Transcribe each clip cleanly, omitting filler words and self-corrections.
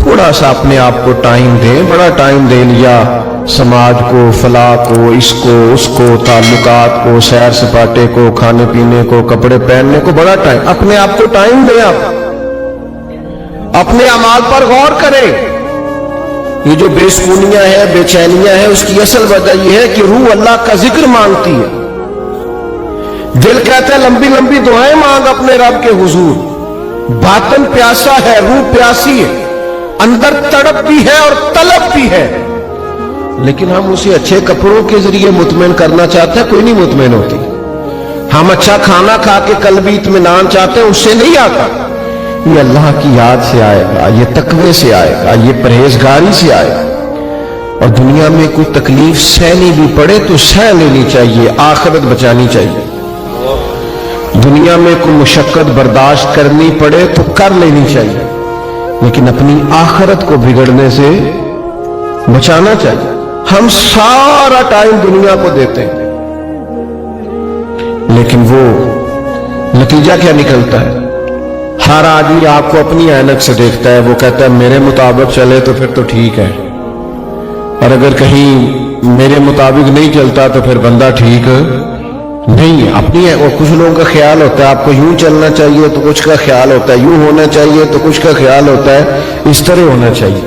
تھوڑا سا اپنے آپ کو ٹائم دیں. بڑا ٹائم دے لیا سماج کو، فلاح کو، اس کو اس کو، تعلقات کو، سیر سپاٹے کو، کھانے پینے کو، کپڑے پہننے کو، بڑا ٹائم. اپنے آپ کو ٹائم دیں. آپ اپنے اعمال پر غور کریں. یہ جو بے سکونیاں ہیں، بے چینیاں ہیں، اس کی اصل وجہ یہ ہے کہ روح اللہ کا ذکر مانگتی ہے. دل کہتا ہے لمبی لمبی دعائیں مانگ اپنے رب کے حضور. باطن پیاسا ہے، روح پیاسی ہے، اندر تڑپ بھی ہے اور طلب بھی ہے، لیکن ہم اسے اچھے کپڑوں کے ذریعے مطمئن کرنا چاہتے ہیں. کوئی نہیں مطمئن ہوتی. ہم اچھا کھانا کھا کے قلبی اطمینان چاہتے ہیں، اس سے نہیں آتا. یہ اللہ کی یاد سے آئے گا، یہ تقوی سے آئے گا، یہ پرہیزگاری سے آئے گا. اور دنیا میں کوئی تکلیف سہنی بھی پڑے تو سہ لینی چاہیے، آخرت بچانی چاہیے. دنیا میں کوئی مشقت برداشت کرنی پڑے تو کر لینی چاہیے، لیکن اپنی آخرت کو بگڑنے سے بچانا چاہیے. ہم سارا ٹائم دنیا کو دیتے ہیں، لیکن وہ نتیجہ کیا نکلتا ہے؟ ہر آدمی آپ کو اپنی عینک سے دیکھتا ہے. وہ کہتا ہے میرے مطابق چلے تو پھر تو ٹھیک ہے، اور اگر کہیں میرے مطابق نہیں چلتا تو پھر بندہ ٹھیک نہیں ہے. اپنی ہے. اور کچھ لوگوں کا خیال ہوتا ہے آپ کو یوں چلنا چاہیے، تو کچھ کا خیال ہوتا ہے یوں ہونا چاہیے، تو کچھ کا خیال ہوتا ہے اس طرح ہونا چاہیے.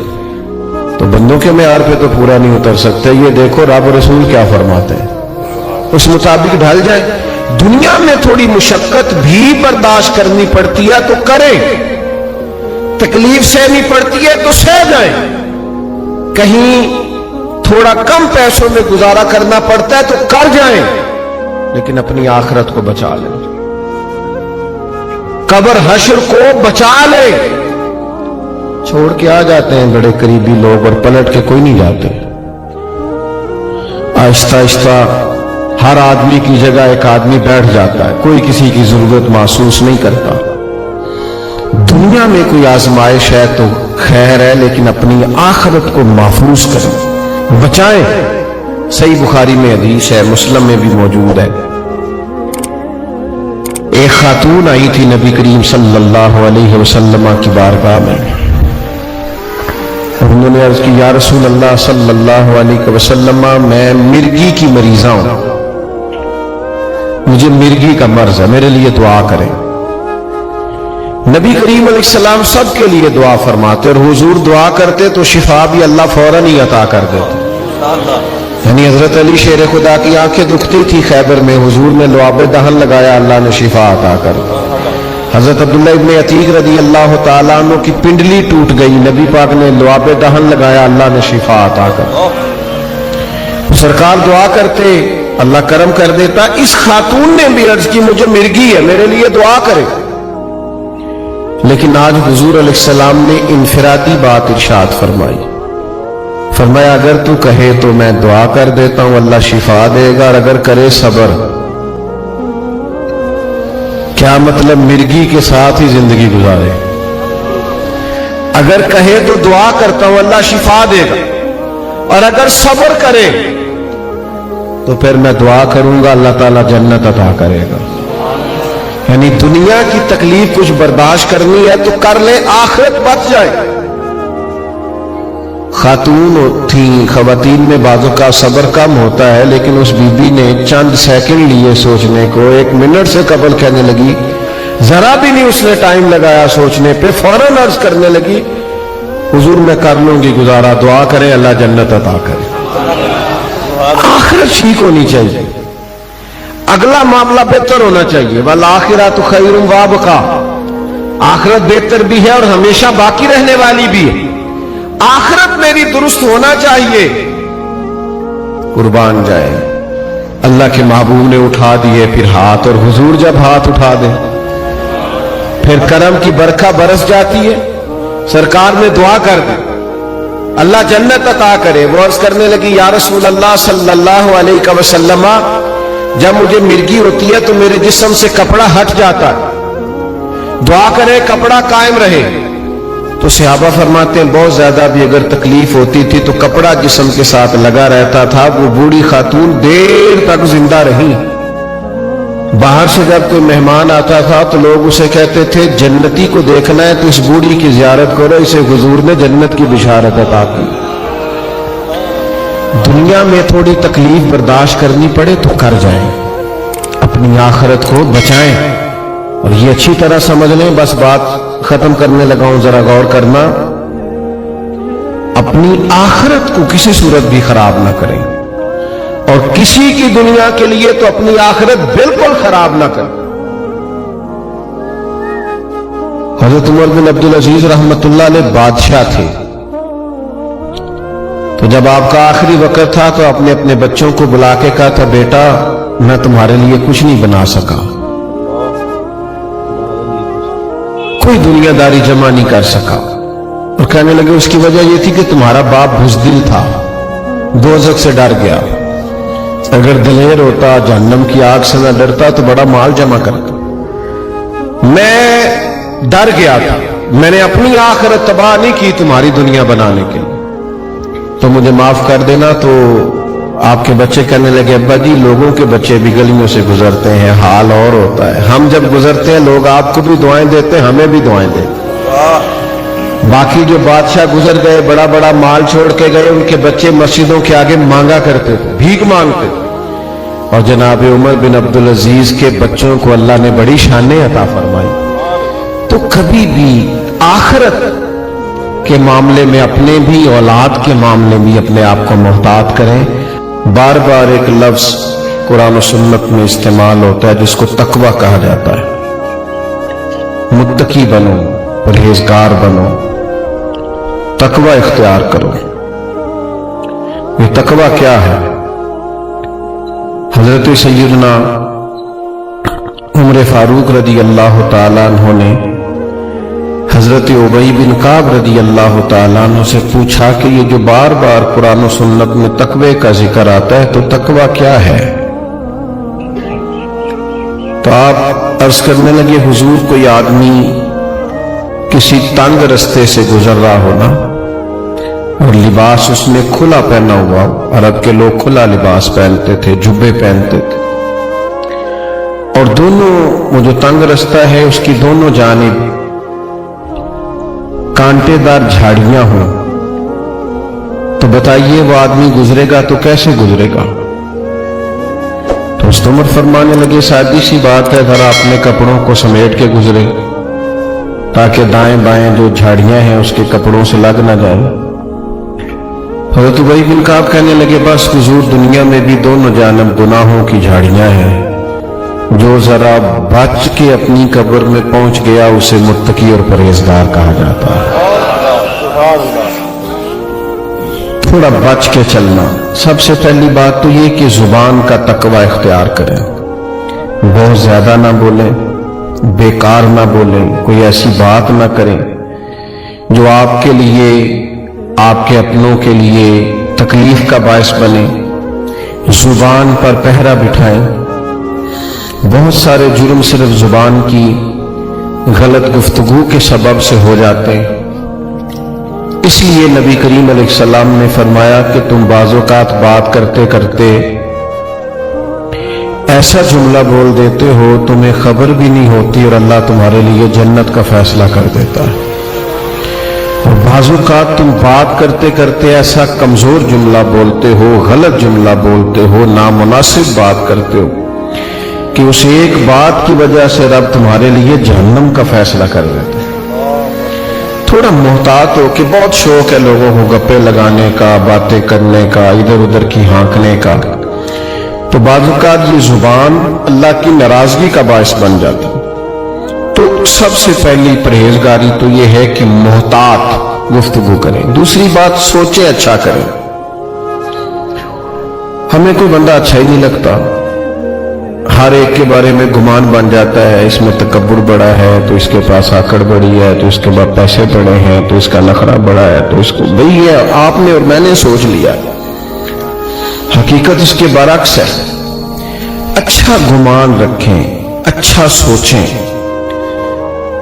تو بندوں کے معیار پہ تو پورا نہیں اتر سکتے. یہ دیکھو رب و رسول کیا فرماتے ہیں، اس مطابق ڈھل جائے. دنیا میں تھوڑی مشقت بھی برداشت کرنی پڑتی ہے تو کریں، تکلیف سہنی پڑتی ہے تو سہ جائیں. کہیں تھوڑا کم پیسوں میں گزارا کرنا پڑتا ہے تو کر جائیں، لیکن اپنی آخرت کو بچا لیں. قبر حشر کو بچا لیں. چھوڑ کے آ جاتے ہیں بڑے قریبی لوگ اور پلٹ کے کوئی نہیں جاتے. آہستہ آہستہ ہر آدمی کی جگہ ایک آدمی بیٹھ جاتا ہے، کوئی کسی کی ضرورت محسوس نہیں کرتا. دنیا میں کوئی آزمائش ہے تو خیر ہے، لیکن اپنی آخرت کو محفوظ کریں، بچائیں. صحیح بخاری میں حدیث ہے، مسلم میں بھی موجود ہے. ایک خاتون آئی تھی نبی کریم صلی اللہ علیہ وسلم کی بارگاہ میں. انہوں نے عرض کی یا رسول اللہ صلی اللہ علیہ وسلم، میں مرگی کی مریضہ ہوں، مجھے مرگی کا مرض ہے، میرے لیے دعا کریں. نبی کریم علیہ السلام سب کے لیے دعا فرماتے، اور حضور دعا کرتے تو شفا بھی اللہ فوراً ہی عطا کر دیتے. یعنی حضرت علی شیر خدا کی آنکھیں دکھتی تھی خیبر میں، حضور نے لعاب دہن لگایا، اللہ نے شفا عطا کر دی. حضرت عبداللہ ابن عتیق رضی اللہ تعالیٰ عنہ کی پنڈلی ٹوٹ گئی، نبی پاک نے لعاب دہن لگایا، اللہ نے شفا عطا کر دی. سرکار دعا کرتے، اللہ کرم کر دیتا. اس خاتون نے بھی عرض کی مجھے مرگی ہے، میرے لیے دعا کرے. لیکن آج حضور علیہ السلام نے انفرادی بات ارشاد فرمائی. فرمایا اگر تو کہے تو میں دعا کر دیتا ہوں، اللہ شفا دے گا، اور اگر کرے صبر. کیا مطلب؟ مرگی کے ساتھ ہی زندگی گزارے. اگر کہے تو دعا کرتا ہوں اللہ شفا دے گا، اور اگر صبر کرے تو پھر میں دعا کروں گا اللہ تعالیٰ جنت عطا کرے گا. یعنی دنیا کی تکلیف کچھ برداشت کرنی ہے تو کر لے، آخرت بچ جائے. خاتون تھیں، خواتین میں بعضوں کا صبر کم ہوتا ہے، لیکن اس بی بی نے چند سیکنڈ لیے سوچنے کو، 1 منٹ سے قبل کہنے لگی، ذرا بھی نہیں اس نے ٹائم لگایا سوچنے پہ، فوراً عرض کرنے لگی حضور میں کر لوں گی گزارا، دعا کریں اللہ جنت عطا کرے. آخرت ٹھیک ہونی چاہیے، اگلا معاملہ بہتر ہونا چاہیے. والآخرۃ خیر وابقیٰ، آخرت بہتر بھی ہے اور ہمیشہ باقی رہنے والی بھی ہے. آخرت میری درست ہونا چاہیے. قربان جائے، اللہ کے محبوب نے اٹھا دیے پھر ہاتھ، اور حضور جب ہاتھ اٹھا دے پھر کرم کی برکھا برس جاتی ہے. سرکار نے دعا کر دی اللہ جنت عطا کرے. وہ عرض کرنے لگی یا رسول اللہ صلی اللہ علیہ وسلم، جب مجھے مرگی ہوتی ہے تو میرے جسم سے کپڑا ہٹ جاتا ہے، دعا کرے کپڑا قائم رہے. تو صحابہ فرماتے ہیں بہت زیادہ بھی اگر تکلیف ہوتی تھی تو کپڑا جسم کے ساتھ لگا رہتا تھا. وہ بوڑھی خاتون دیر تک زندہ رہی. باہر سے جب کوئی مہمان آتا تھا تو لوگ اسے کہتے تھے جنتی کو دیکھنا ہے تو اس بوڑھی کی زیارت کرو، اسے حضور نے جنت کی بشارت عطا کی۔ دنیا میں تھوڑی تکلیف برداشت کرنی پڑے تو کر جائیں، اپنی آخرت کو بچائیں۔ اور یہ اچھی طرح سمجھ لیں، بس بات ختم کرنے لگا ہوں، ذرا غور کرنا، اپنی آخرت کو کسی صورت بھی خراب نہ کریں، اور کسی کی دنیا کے لیے تو اپنی آخرت بالکل خراب نہ کریں۔ حضرت عمر بن عبدالعزیز رحمۃ اللہ علیہ بادشاہ تھے، تو جب آپ کا آخری وقت تھا تو اپنے اپنے بچوں کو بلا کے کہا تھا، بیٹا میں تمہارے لیے کچھ نہیں بنا سکا، کوئی دنیا داری جمع نہیں کر سکا۔ اور کہنے لگے اس کی وجہ یہ تھی کہ تمہارا باپ بزدل تھا، دوزخ سے ڈر گیا، اگر دلیر ہوتا جہنم کی آگ سے نہ ڈرتا تو بڑا مال جمع کرتا۔ میں ڈر گیا تھا، میں نے اپنی آخرت تباہ نہیں کی تمہاری دنیا بنانے کے لیے، تو مجھے معاف کر دینا۔ تو آپ کے بچے کہنے لگے، ابا جی لوگوں کے بچے بھی گلیوں سے گزرتے ہیں، حال اور ہوتا ہے، ہم جب گزرتے ہیں لوگ آپ کو بھی دعائیں دیتے ہیں، ہمیں بھی دعائیں دیتے ہیں۔ باقی جو بادشاہ گزر گئے، بڑا بڑا مال چھوڑ کے گئے، ان کے بچے مسجدوں کے آگے مانگا کرتے تھے، بھیک مانگتے تھے، اور جناب عمر بن عبدالعزیز کے بچوں کو اللہ نے بڑی شانیں عطا فرمائی۔ تو کبھی بھی آخرت کے معاملے میں، اپنے بھی اولاد کے معاملے میں اپنے آپ کو محتاط کریں۔ بار بار ایک لفظ قرآن و سنت میں استعمال ہوتا ہے جس کو تقوی کہا جاتا ہے۔ متقی بنو، پرہیزگار بنو، تقوی اختیار کرو۔ یہ تقوی کیا ہے؟ حضرت سیدنا عمر فاروق رضی اللہ تعالیٰ عنہ نے حضرت ابی بن کعب رضی اللہ تعالیٰ عنہ سے پوچھا کہ یہ جو بار بار قرآن و سنت میں تقوی کا ذکر آتا ہے تو تقوی کیا ہے؟ تو آپ عرض کرنے لگے، حضور کوئی آدمی کسی تنگ رستے سے گزر رہا ہونا اور لباس اس نے کھلا پہنا ہوا، عرب کے لوگ کھلا لباس پہنتے تھے، جبے پہنتے تھے، اور دونوں وہ جو تنگ رستہ ہے اس کی دونوں جانب کانٹے دار جھاڑیاں ہوں، تو بتائیے وہ آدمی گزرے گا تو کیسے گزرے گا؟ تو حضرت عمر فرمانے لگے، سادی سی بات ہے، ذرا اپنے کپڑوں کو سمیٹ کے گزرے تاکہ دائیں بائیں جو جھاڑیاں ہیں اس کے کپڑوں سے لگ نہ جائے۔ حضرت ابی بن کعب کہنے لگے، بس حضور دنیا میں بھی دونوں جانب گناہوں کی جھاڑیاں ہیں، جو ذرا بچ کے اپنی قبر میں پہنچ گیا اسے متقی اور پرہیزگار کہا جاتا ہے۔ تھوڑا بچ کے چلنا۔ سب سے پہلی بات تو یہ کہ زبان کا تقوی اختیار کریں، بہت زیادہ نہ بولیں، بیکار نہ بولیں، کوئی ایسی بات نہ کریں جو آپ کے لیے، آپ کے اپنوں کے لیے تکلیف کا باعث بنے۔ زبان پر پہرا بٹھائیں۔ بہت سارے جرم صرف زبان کی غلط گفتگو کے سبب سے ہو جاتے ہیں، اس لیے نبی کریم علیہ السلام نے فرمایا کہ تم بعض اوقات بات کرتے کرتے ایسا جملہ بول دیتے ہو تمہیں خبر بھی نہیں ہوتی اور اللہ تمہارے لیے جنت کا فیصلہ کر دیتا ہے، اور بعض اوقات تم بات کرتے کرتے ایسا کمزور جملہ بولتے ہو، غلط جملہ بولتے ہو، نامناسب بات کرتے ہو کہ اس ایک بات کی وجہ سے رب تمہارے لیے جہنم کا فیصلہ کر دیتا ہے۔ تھوڑا محتاط ہو کہ بہت شوق ہے لوگوں کو گپے لگانے کا، باتیں کرنے کا، ادھر ادھر کی ہانکنے کا، تو بعض اوقات یہ زبان اللہ کی ناراضگی کا باعث بن جاتی۔ تو سب سے پہلی پرہیزگاری تو یہ ہے کہ محتاط گفتگو کریں۔ دوسری بات، سوچیں، اچھا کریں۔ ہمیں کوئی بندہ اچھا ہی نہیں لگتا، ہر ایک کے بارے میں گمان بن جاتا ہے، اس میں تکبر بڑا ہے تو اس کے پاس آکڑ بڑی ہے، تو اس کے بعد پیسے بڑے ہیں تو اس کا نخرہ بڑا ہے، تو اس کو بھئی یہ آپ نے اور میں نے سوچ لیا، حقیقت اس کے برعکس ہے۔ اچھا گمان رکھیں، اچھا سوچیں۔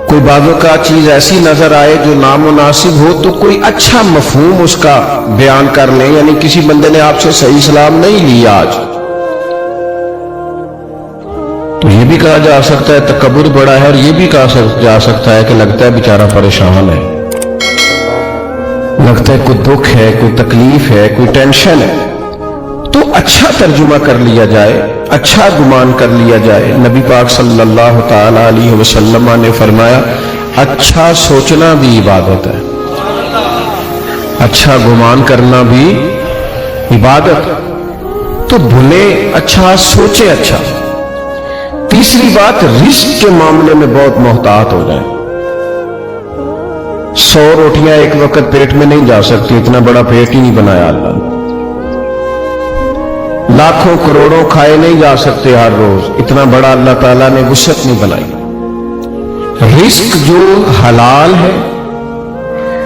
کوئی بعضوں کا چیز ایسی نظر آئے جو نامناسب ہو تو کوئی اچھا مفہوم اس کا بیان کر لیں، یعنی کسی بندے نے آپ سے صحیح سلام نہیں لی آج، تو یہ بھی کہا جا سکتا ہے تکبر بڑا ہے، اور یہ بھی کہا جا سکتا ہے کہ لگتا ہے بیچارہ پریشان ہے، لگتا ہے کوئی دکھ ہے، کوئی تکلیف ہے، کوئی ٹینشن ہے۔ تو اچھا ترجمہ کر لیا جائے، اچھا گمان کر لیا جائے۔ نبی پاک صلی اللہ تعالی علیہ وسلم نے فرمایا اچھا سوچنا بھی عبادت ہے، اچھا گمان کرنا بھی عبادت۔ تو بھلے اچھا، سوچے اچھا۔ تیسری بات، رزق کے معاملے میں بہت محتاط ہو جائیں۔ 100 روٹیاں ایک وقت پیٹ میں نہیں جا سکتی، اتنا بڑا پیٹ ہی نہیں بنایا اللہ نے۔ لاکھوں کروڑوں کھائے نہیں جا سکتے ہر روز، اتنا بڑا اللہ تعالیٰ نے وسعت نہیں بنائی۔ رزق جو حلال ہے،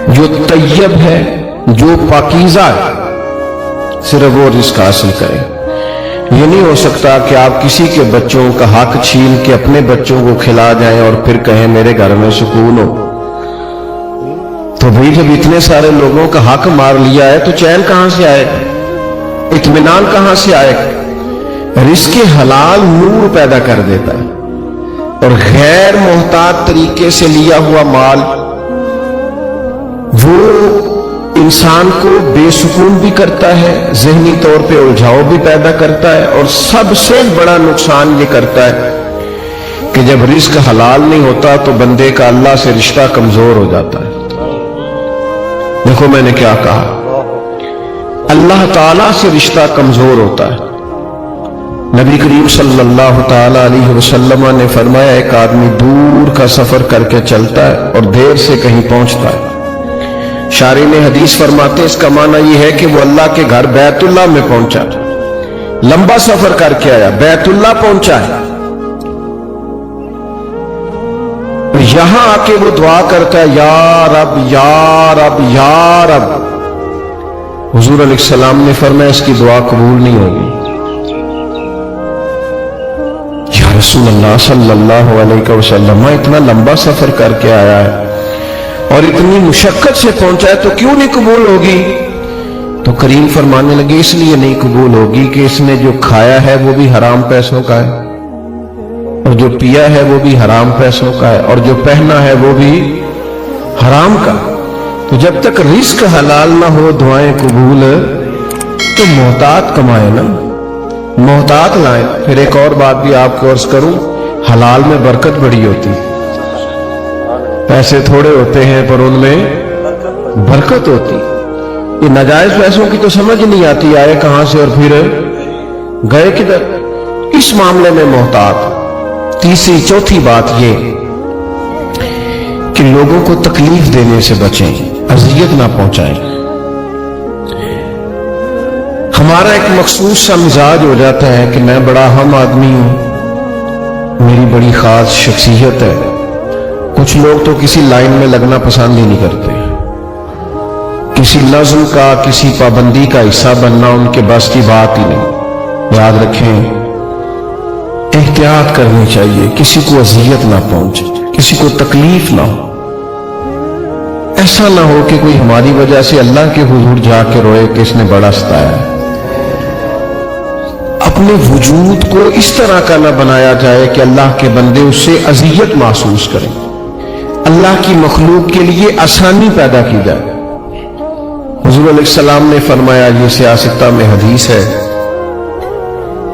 جو طیب ہے، جو پاکیزہ ہے، صرف وہ رزق حاصل کرے۔ یہ نہیں ہو سکتا کہ آپ کسی کے بچوں کا حق چھین کے اپنے بچوں کو کھلا جائیں اور پھر کہیں میرے گھر میں سکون ہو۔ تو بھئی جب اتنے سارے لوگوں کا حق مار لیا ہے تو چین کہاں سے آئے گا، اطمینان کہاں سے آئے گا؟ رزق حلال نور پیدا کر دیتا ہے، اور غیر محتاط طریقے سے لیا ہوا مال وہ انسان کو بے سکون بھی کرتا ہے، ذہنی طور پہ الجھاؤ بھی پیدا کرتا ہے، اور سب سے بڑا نقصان یہ کرتا ہے کہ جب رزق حلال نہیں ہوتا تو بندے کا اللہ سے رشتہ کمزور ہو جاتا ہے۔ دیکھو میں نے کیا کہا، اللہ تعالیٰ سے رشتہ کمزور ہوتا ہے۔ نبی کریم صلی اللہ تعالی علیہ وسلم نے فرمایا ایک آدمی دور کا سفر کر کے چلتا ہے اور دیر سے کہیں پہنچتا ہے۔ شارح نے حدیث فرماتے اس کا معنی یہ ہے کہ وہ اللہ کے گھر بیت اللہ میں پہنچا، لمبا سفر کر کے آیا، بیت اللہ پہنچا ہے، یہاں آ کے وہ دعا کرتا ہے یا رب یا رب یا رب۔ حضور علیہ السلام نے فرمایا اس کی دعا قبول نہیں ہوگی۔ یا رسول اللہ صلی اللہ علیہ وسلم اتنا لمبا سفر کر کے آیا ہے اور اتنی مشقت سے پہنچا ہے تو کیوں نہیں قبول ہوگی؟ تو کریم فرمانے لگے اس لیے نہیں قبول ہوگی کہ اس نے جو کھایا ہے وہ بھی حرام پیسوں کا ہے، اور جو پیا ہے وہ بھی حرام پیسوں کا ہے، اور جو پہنا ہے وہ بھی حرام کا۔ تو جب تک رزق حلال نہ ہو دعائیں قبول، تو محتاط کمائے نا، محتاط لائیں۔ پھر ایک اور بات بھی آپ کو عرض کروں، حلال میں برکت بڑی ہوتی، پیسے تھوڑے ہوتے ہیں پر ان میں برکت ہوتی۔ یہ ناجائز پیسوں کی تو سمجھ نہیں آتی آئے کہاں سے اور پھر گئے کدھر، اس معاملے میں محتاط۔ تیسری چوتھی بات یہ کہ لوگوں کو تکلیف دینے سے بچیں، اذیت نہ پہنچائیں۔ ہمارا ایک مخصوص سا مزاج ہو جاتا ہے کہ میں بڑا اہم آدمی ہوں، میری بڑی خاص شخصیت ہے۔ کچھ لوگ تو کسی لائن میں لگنا پسند ہی نہیں کرتے، کسی نظم کا، کسی پابندی کا حصہ بننا ان کے بس کی بات ہی نہیں۔ یاد رکھیں احتیاط کرنی چاہیے، کسی کو اذیت نہ پہنچے، کسی کو تکلیف نہ ہو۔ ایسا نہ ہو کہ کوئی ہماری وجہ سے اللہ کے حضور جا کے روئے کہ اس نے بڑا ستایا ہے۔ اپنے وجود کو اس طرح کا نہ بنایا جائے کہ اللہ کے بندے اس سے اذیت محسوس کریں، اللہ کی مخلوق کے لیے آسانی پیدا کی جائے۔ حضور علیہ السلام نے فرمایا، یہ سیاستہ میں حدیث ہے،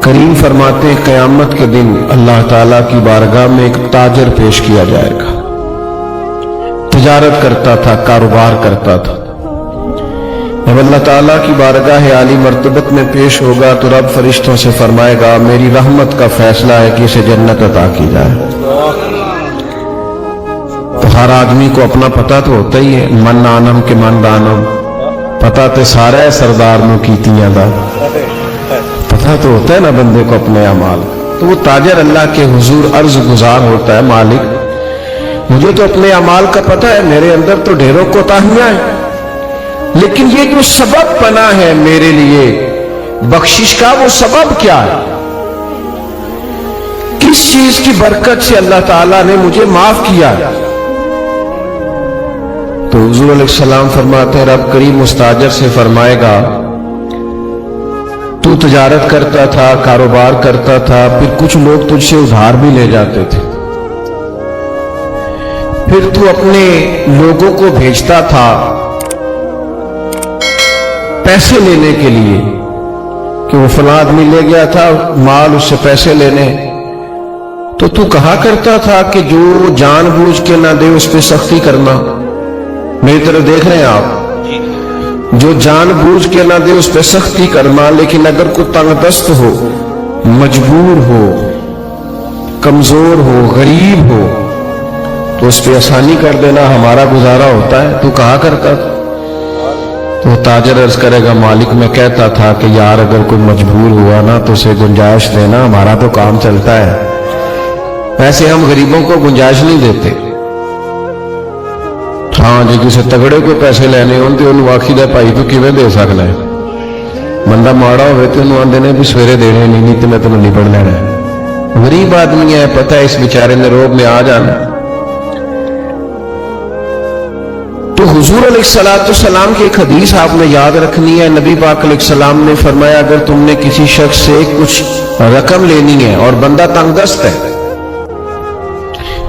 کریم فرماتے ہیں قیامت کے دن اللہ تعالیٰ کی بارگاہ میں ایک تاجر پیش کیا جائے گا، تجارت کرتا تھا، کاروبار کرتا تھا۔ جب اللہ تعالیٰ کی بارگاہ عالی مرتبت میں پیش ہوگا تو رب فرشتوں سے فرمائے گا میری رحمت کا فیصلہ ہے کہ اسے جنت عطا کی جائے۔ تو ہر آدمی کو اپنا پتہ تو ہوتا ہی ہے، من آنم کے من دانم، پتہ تو سارا ہے سردار نو کیتیاں دا، پتہ تو ہوتا ہے نا بندے کو اپنے اعمال۔ تو وہ تاجر اللہ کے حضور عرض گزار ہوتا ہے، مالک مجھے تو اپنے اعمال کا پتہ ہے، میرے اندر تو ڈھیروں کوتاہیاں ہیں، لیکن یہ جو سبب بنا ہے میرے لیے بخشش کا، وہ سبب کیا ہے؟ کس چیز کی برکت سے اللہ تعالیٰ نے مجھے معاف کیا؟ تو حضور علیہ السلام فرماتے ہیں رب کریم اس تاجر سے فرمائے گا تو تجارت کرتا تھا، کاروبار کرتا تھا، پھر کچھ لوگ تجھ سے ادھار بھی لے جاتے تھے، پھر تو اپنے لوگوں کو بھیجتا تھا پیسے لینے کے لیے کہ وہ فلاں آدمی لے گیا تھا مال، اس سے پیسے لینے، تو کہا کرتا تھا کہ جو جان بوجھ کے نہ دے اس پہ سختی کرنا۔ میری طرف دیکھ رہے ہیں آپ؟ جو جان بوجھ کے نہ دے اس پہ سختی کرنا، لیکن اگر کوئی تنگ دست ہو، مجبور ہو، کمزور ہو، غریب ہو تو اس پہ آسانی کر دینا، ہمارا گزارا ہوتا ہے، تو کہا کرتا تھا۔ تو تاجر عرض کرے گا مالک میں کہتا تھا کہ یار اگر کوئی مجبور ہوا نا تو اسے گنجائش دینا، ہمارا تو کام چلتا ہے، ویسے ہم غریبوں کو گنجائش نہیں دیتے۔ ہاں جی کسی تگڑے کو پیسے لینے ہوں تو انہوں آخی دے بھائی تو کیویں دے سکنا ہے، بندہ ماڑا ہوئے تو انہوں آندے نے بھی سویرے دینے نہیں تو میں تمہیں نہیں پڑھ لینا ہے۔ غریب آدمی ہے، پتہ ہے اس بیچارے نے روب میں آ جانا۔ تو حضور علیہ السلام کی ایک حدیث آپ نے یاد رکھنی ہے۔ نبی پاک علیہ السلام نے فرمایا اگر تم نے کسی شخص سے کچھ رقم لینی ہے اور بندہ تنگ دست ہے،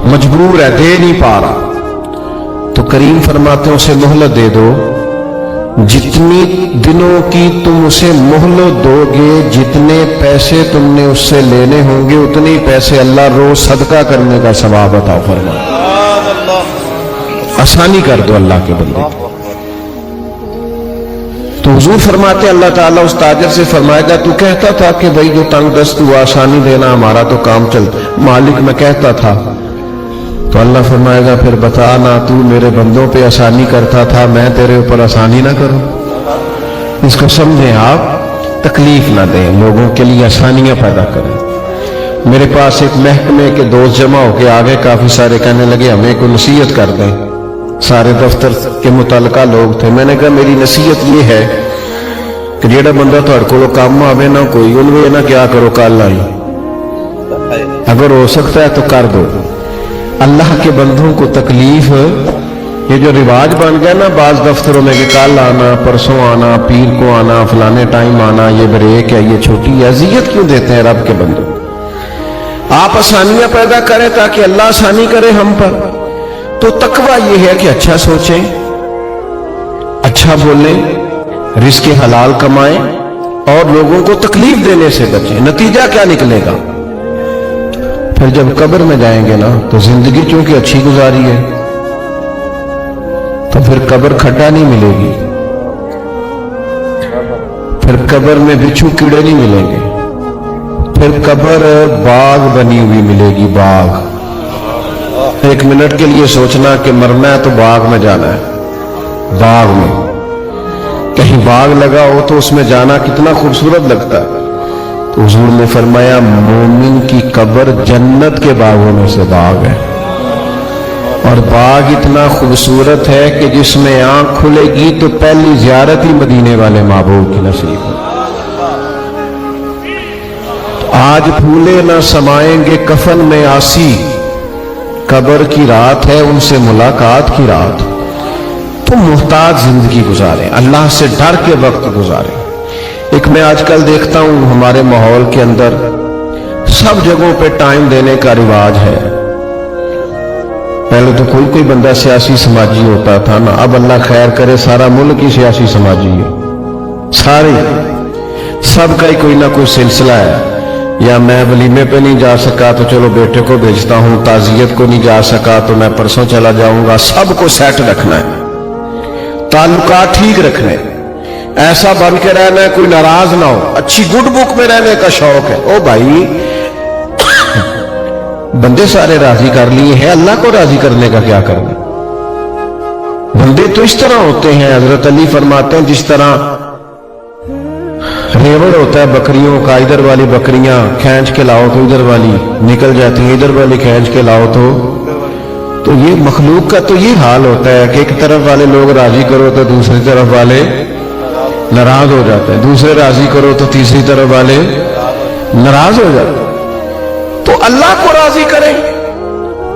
مجبور ہے، دے نہیں پا رہا، تو کریم فرماتے ہیں اسے مہلت دے دو، جتنی دنوں کی تم اسے مہلت دو گے، جتنے پیسے تم نے اس سے لینے ہوں گے اتنے پیسے اللہ روز صدقہ کرنے کا ثواب عطا فرمائے۔ آسانی کر دو اللہ کے بندے۔ تو حضور فرماتے ہیں اللہ تعالیٰ اس تاجر سے فرمائے گا تو کہتا تھا کہ بھائی جو تنگ دست ہوا آسانی دینا، ہمارا تو کام چلتا، مالک میں کہتا تھا، تو اللہ فرمائے گا پھر بتا نا تو میرے بندوں پہ آسانی کرتا تھا، میں تیرے اوپر آسانی نہ کروں۔ اس کو سمجھیں آپ، تکلیف نہ دیں، لوگوں کے لیے آسانیاں پیدا کریں۔ میرے پاس ایک محکمے کے دوست جمع ہو کے آگے، کافی سارے کہنے لگے ہمیں کوئی نصیحت کر دیں، سارے دفتر کے متعلقہ لوگ تھے۔ میں نے کہا میری نصیحت یہ ہے کہ جیڑا بندہ تھوڑے کولوں کام آوے نہ کوئی انہیں نہ کیا کرو کل آئی، اگر ہو سکتا ہے تو کر دو۔ اللہ کے بندوں کو تکلیف، یہ جو رواج بن گیا نا بعض دفتروں میں کہ کل آنا، پرسوں آنا، پیر کو آنا، فلانے ٹائم آنا، یہ بریک ہے، یہ چھوٹی ہے، اذیت کیوں دیتے ہیں رب کے بندوں؟ آپ آسانیاں پیدا کریں تاکہ اللہ آسانی کرے ہم پر۔ تو تقویٰ یہ ہے کہ اچھا سوچیں، اچھا بولیں، رزق حلال کمائیں اور لوگوں کو تکلیف دینے سے بچیں۔ نتیجہ کیا نکلے گا؟ پھر جب قبر میں جائیں گے نا تو زندگی چونکہ اچھی گزاری ہے تو پھر قبر کھڈا نہیں ملے گی، پھر قبر میں بچھو کیڑے نہیں ملیں گے، پھر قبر باغ بنی ہوئی ملے گی، باغ۔ ایک منٹ کے لیے سوچنا کہ مرنا ہے تو باغ میں جانا ہے، باغ میں کہیں باغ لگا ہو تو اس میں جانا کتنا خوبصورت لگتا ہے۔ تو حضور نے فرمایا مومن کی قبر جنت کے باغوں میں سے باغ ہے، اور باغ اتنا خوبصورت ہے کہ جس میں آنکھ کھلے گی تو پہلی زیارت ہی مدینے والے محبوب کی نصیب ہے۔ آج پھولے نہ سمائیں گے کفن میں آسی، قبر کی رات ہے ان سے ملاقات کی رات۔ تو محتاط زندگی گزاریں، اللہ سے ڈر کے وقت گزاریں۔ ایک میں آج کل دیکھتا ہوں ہمارے ماحول کے اندر سب جگہوں پہ ٹائم دینے کا رواج ہے۔ پہلے تو کوئی بندہ سیاسی سماجی ہوتا تھا نا، اب اللہ خیر کرے سارا ملک ہی سیاسی سماجی ہے، سارے سب کا ہی کوئی نہ کوئی سلسلہ ہے۔ یا میں ولیمے پہ نہیں جا سکا تو چلو بیٹے کو بھیجتا ہوں، تعزیت کو نہیں جا سکا تو میں پرسوں چلا جاؤں گا۔ سب کو سیٹ رکھنا ہے، تعلقات ٹھیک رکھنے، ایسا بن کے رہنا ہے کوئی ناراض نہ ہو، اچھی گڈ بک میں رہنے کا شوق ہے۔ او بھائی بندے سارے راضی کر لیے ہیں، اللہ کو راضی کرنے کا کیا کرنا؟ بندے تو اس طرح ہوتے ہیں، حضرت علی فرماتے ہیں جس طرح ریوڑ ہوتا ہے بکریوں کا، ادھر والی بکریاں کھینچ کے لاؤ تو ادھر والی نکل جاتی ہیں، ادھر والی کھینچ کے لاؤ تو یہ مخلوق کا تو یہ حال ہوتا ہے کہ ایک طرف والے لوگ راضی کرو تو دوسری طرف والے ناراض ہو جاتے ہیں، دوسرے راضی کرو تو تیسری طرف والے ناراض ہو جاتے ہیں۔ تو اللہ کو راضی کریں،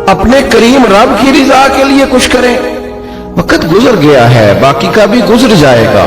اپنے کریم رب کی رضا کے لیے کچھ کریں۔ وقت گزر گیا ہے، باقی کا بھی گزر جائے گا۔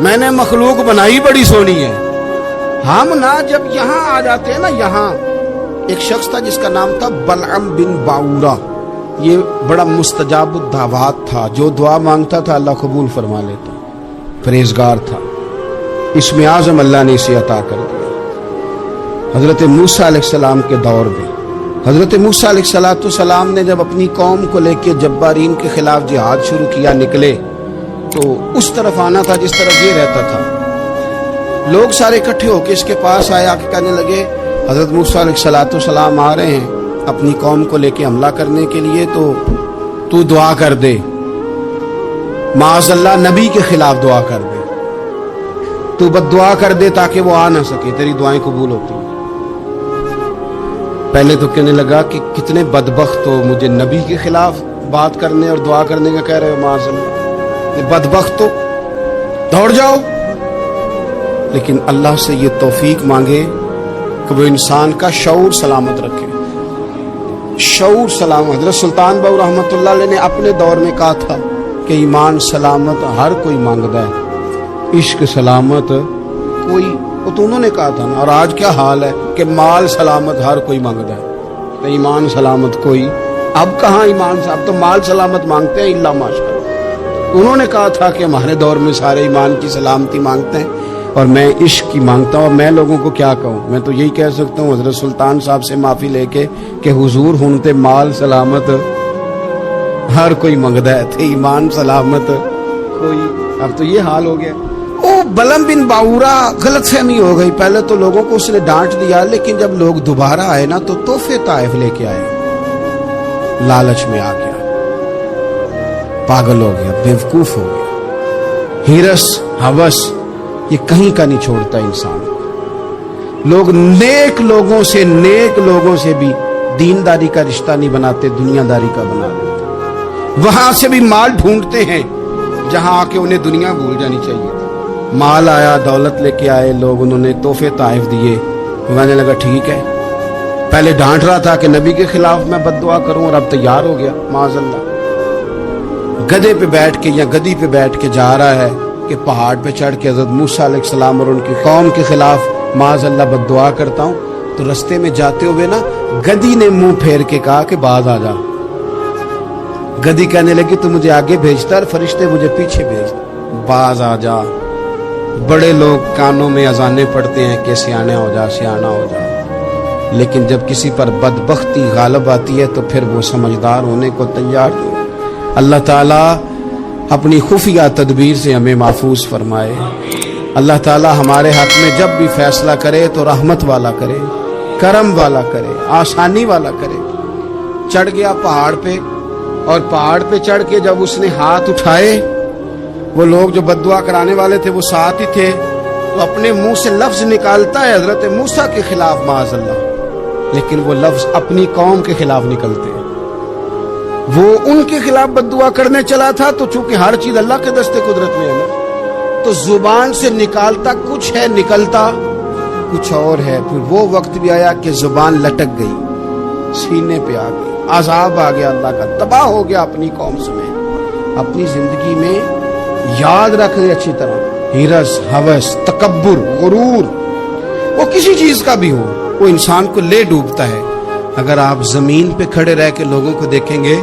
میں نے مخلوق بنائی بڑی سونی ہے. ہم نا جب یہاں آ جاتے ہیں نا, یہاں ایک شخص تھا جس کا نام تھا بلعم بن باورا. یہ بڑا مستجاب الدعوات تھا, جو دعا مانگتا تھا اللہ قبول فرما لیتا, پرہیزگار تھا. اسم اعظم اللہ نے اسے عطا کر دیا. حضرت موسیٰ علیہ السلام کے دور میں حضرت موسیٰ علیہ السلام نے جب اپنی قوم کو لے کے جبارین کے خلاف جہاد شروع کیا, نکلے تو اس طرف آنا تھا جس طرف یہ رہتا تھا. لوگ سارے اکٹھے ہو کے اس کے پاس آئے, آ کے کہنے لگے حضرت موسیٰ علیہ السلام آ رہے ہیں اپنی قوم کو لے کے حملہ کرنے کے لیے, تو دعا کر دے, معاذ اللہ نبی کے خلاف دعا کر دے, تو بد دعا کر دے تاکہ وہ آ نہ سکے, تیری دعائیں قبول ہوتی ہیں. پہلے تو کہنے لگا کہ کتنے بدبخت ہو, مجھے نبی کے خلاف بات کرنے اور دعا کرنے کا کہہ رہے ہو, معاذ اللہ, بدبخت ہو, دوڑ جاؤ. لیکن اللہ سے یہ توفیق مانگے کہ وہ انسان کا شعور سلامت رکھے. شعور سلامت. حضرت سلطان باؤ رحمۃ اللہ علیہ نے اپنے دور میں کہا تھا کہ ایمان سلامت ہر کوئی مانگتا ہے, عشق سلامت کوئی, تو انہوں نے کہا تھا نا. اور آج کیا حال ہے کہ مال سلامت ہر کوئی مانگتا ہے, تو ایمان سلامت کوئی. اب کہاں ایمان, اب تو مال سلامت مانگتے ہیں الا ماشاء اللہ. انہوں نے کہا تھا کہ ہمارے دور میں سارے ایمان کی سلامتی مانگتے ہیں اور میں عشق کی مانگتا ہوں. اور میں لوگوں کو کیا کہوں, میں تو یہی کہہ سکتا ہوں حضرت سلطان صاحب سے معافی لے کے کہ حضور ہونتے مال سلامت ہر کوئی منگتا ہے, تھے ایمان سلامت کوئی. اب تو یہ حال ہو گیا. او بلعم بن باورا غلط فہمی ہو گئی. پہلے تو لوگوں کو اس نے ڈانٹ دیا, لیکن جب لوگ دوبارہ آئے نا تو تحفے طائف لے کے آئے. لالچ میں آ گیا, پاگل ہو گیا, بیوقوف ہو گیا. ہرس ہوس یہ کہیں کا نہیں چھوڑتا انسان. لوگ نیک لوگوں سے بھی دینداری کا رشتہ نہیں بناتے, دنیا داری کا بنا لیتے. وہاں سے بھی مال ڈھونڈتے ہیں جہاں آ کے انہیں دنیا بھول جانی چاہیے تھی. مال آیا, دولت لے کے آئے لوگ, انہوں نے تحفے طائف دیے. کہنے لگا ٹھیک ہے, پہلے ڈانٹ رہا تھا کہ نبی کے خلاف میں بد دعا کروں, اور اب تیار ہو گیا معاذ اللہ. گدھے پہ بیٹھ کے یا گدی پہ بیٹھ کے جا رہا ہے کہ پہاڑ پہ چڑھ کے حضرت موسیٰ علیہ السلام اور ان کی قوم کے خلاف معاذ اللہ بد دعا کرتا ہوں. تو رستے میں جاتے ہوئے نا گدی نے منہ پھیر کے کہا کہ باز آ جا. گدی کہنے لگی تو مجھے آگے بھیجتا اور فرشتے مجھے پیچھے بھیجتا. باز آ جا. بڑے لوگ کانوں میں اذانیں پڑھتے ہیں کہ سیانا ہو جا, سیانا ہو جا, لیکن جب کسی پر بدبختی غالب آتی ہے تو پھر وہ سمجھدار ہونے کو تیار نہیں. اللہ تعالیٰ اپنی خفیہ تدبیر سے ہمیں محفوظ فرمائے. اللہ تعالیٰ ہمارے حق میں جب بھی فیصلہ کرے تو رحمت والا کرے, کرم والا کرے, آسانی والا کرے. چڑھ گیا پہاڑ پہ, اور پہاڑ پہ چڑھ کے جب اس نے ہاتھ اٹھائے, وہ لوگ جو بد دعا کرانے والے تھے وہ ساتھ ہی تھے, تو اپنے منہ سے لفظ نکالتا ہے حضرت موسیٰ کے خلاف معاذ اللہ, لیکن وہ لفظ اپنی قوم کے خلاف نکلتے ہیں. وہ ان کے خلاف بد دعا کرنے چلا تھا, تو چونکہ ہر چیز اللہ کے دستے قدرت میں ہے نا, تو زبان سے نکالتا کچھ ہے, نکلتا کچھ اور ہے. پھر وہ وقت بھی آیا کہ زبان لٹک گئی, سینے پہ آ گئی, عذاب آ گیا اللہ کا, تباہ ہو گیا اپنی قوم سمیت. اپنی زندگی میں یاد رکھ لے اچھی طرح, ہرس ہوس تکبر غرور وہ کسی چیز کا بھی ہو, وہ انسان کو لے ڈوبتا ہے. اگر آپ زمین پہ کھڑے رہ کے لوگوں کو دیکھیں گے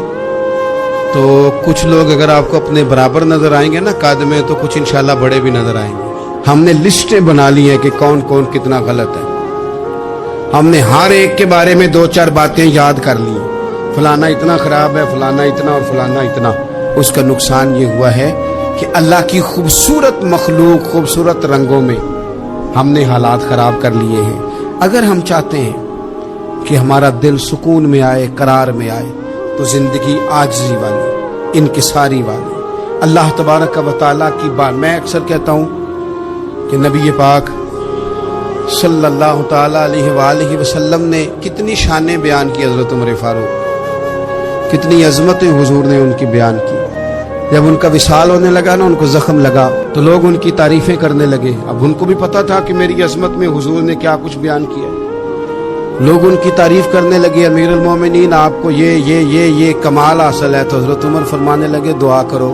تو کچھ لوگ اگر آپ کو اپنے برابر نظر آئیں گے نا قد میں, تو کچھ انشاءاللہ بڑے بھی نظر آئیں گے. ہم نے لسٹیں بنا لی ہیں کہ کون کون کتنا غلط ہے. ہم نے ہر ایک کے بارے میں 2-4 باتیں یاد کر لی, فلانا اتنا خراب ہے, فلانا اتنا, اور فلانا اتنا. اس کا نقصان یہ ہوا ہے کہ اللہ کی خوبصورت مخلوق خوبصورت رنگوں میں ہم نے حالات خراب کر لیے ہیں. اگر ہم چاہتے ہیں کہ ہمارا دل سکون میں آئے, قرار میں آئے, تو زندگی عاجزی والی, انکساری والی, اللہ تبارک و تعالیٰ کی بات. میں اکثر کہتا ہوں کہ نبی پاک صلی اللہ تعالیٰ علیہ وآلہ وسلم نے کتنی شانیں بیان کی. حضرت عمر فاروق, کتنی عظمتیں حضور نے ان کی بیان کی. جب ان کا وصال ہونے لگا نا, ان کو زخم لگا, تو لوگ ان کی تعریفیں کرنے لگے. اب ان کو بھی پتا تھا کہ میری عظمت میں حضور نے کیا کچھ بیان کیا. لوگ ان کی تعریف کرنے لگے, امیر المومنین آپ کو یہ کمال حاصل ہے. تو حضرت عمر فرمانے لگے دعا کرو,